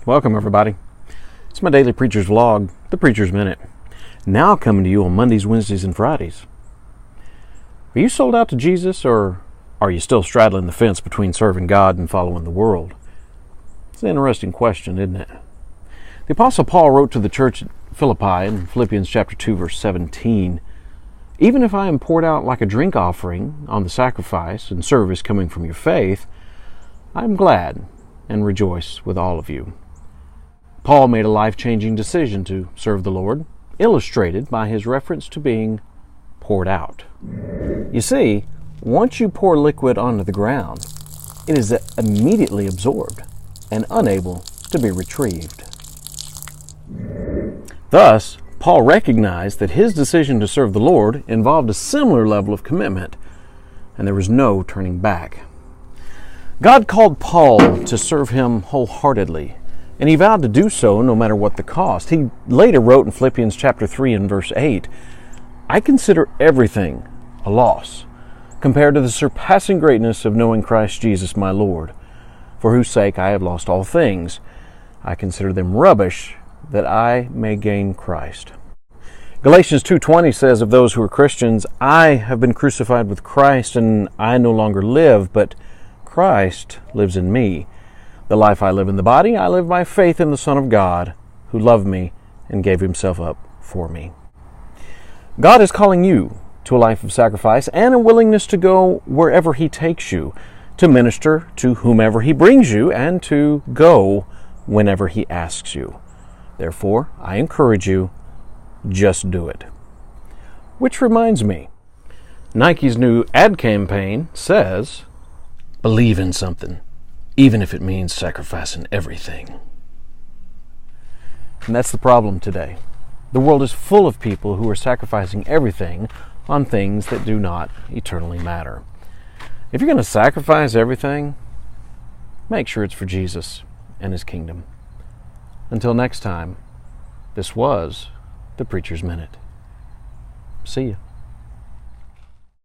Welcome, everybody. It's my daily Preacher's Vlog, the Preacher's Minute. Now coming to you on Mondays, Wednesdays, and Fridays. Are you sold out to Jesus, or are you still straddling the fence between serving God and following the world? It's an interesting question, isn't it? The Apostle Paul wrote to the church at Philippi in Philippians chapter 2, verse 17, "Even if I am poured out like a drink offering on the sacrifice and service coming from your faith, I am glad and rejoice with all of you." Paul made a life-changing decision to serve the Lord, illustrated by his reference to being poured out. You see, once you pour liquid onto the ground, it is immediately absorbed and unable to be retrieved. Thus, Paul recognized that his decision to serve the Lord involved a similar level of commitment, and there was no turning back. God called Paul to serve him wholeheartedly, and he vowed to do so no matter what the cost. He later wrote in Philippians chapter 3 and verse 8, "I consider everything a loss compared to the surpassing greatness of knowing Christ Jesus my Lord, for whose sake I have lost all things. I consider them rubbish, that I may gain Christ." Galatians 2:20 says of those who are Christians, "I have been crucified with Christ, and I no longer live, but Christ lives in me. The life I live in the body, I live by faith in the Son of God, who loved me and gave himself up for me." God is calling you to a life of sacrifice and a willingness to go wherever he takes you, to minister to whomever he brings you, and to go whenever he asks you. Therefore, I encourage you, just do it. Which reminds me, Nike's new ad campaign says, "Believe in something, even if it means sacrificing everything." And that's the problem today. The world is full of people who are sacrificing everything on things that do not eternally matter. If you're going to sacrifice everything, make sure it's for Jesus and his kingdom. Until next time, this was the Preacher's Minute. See ya.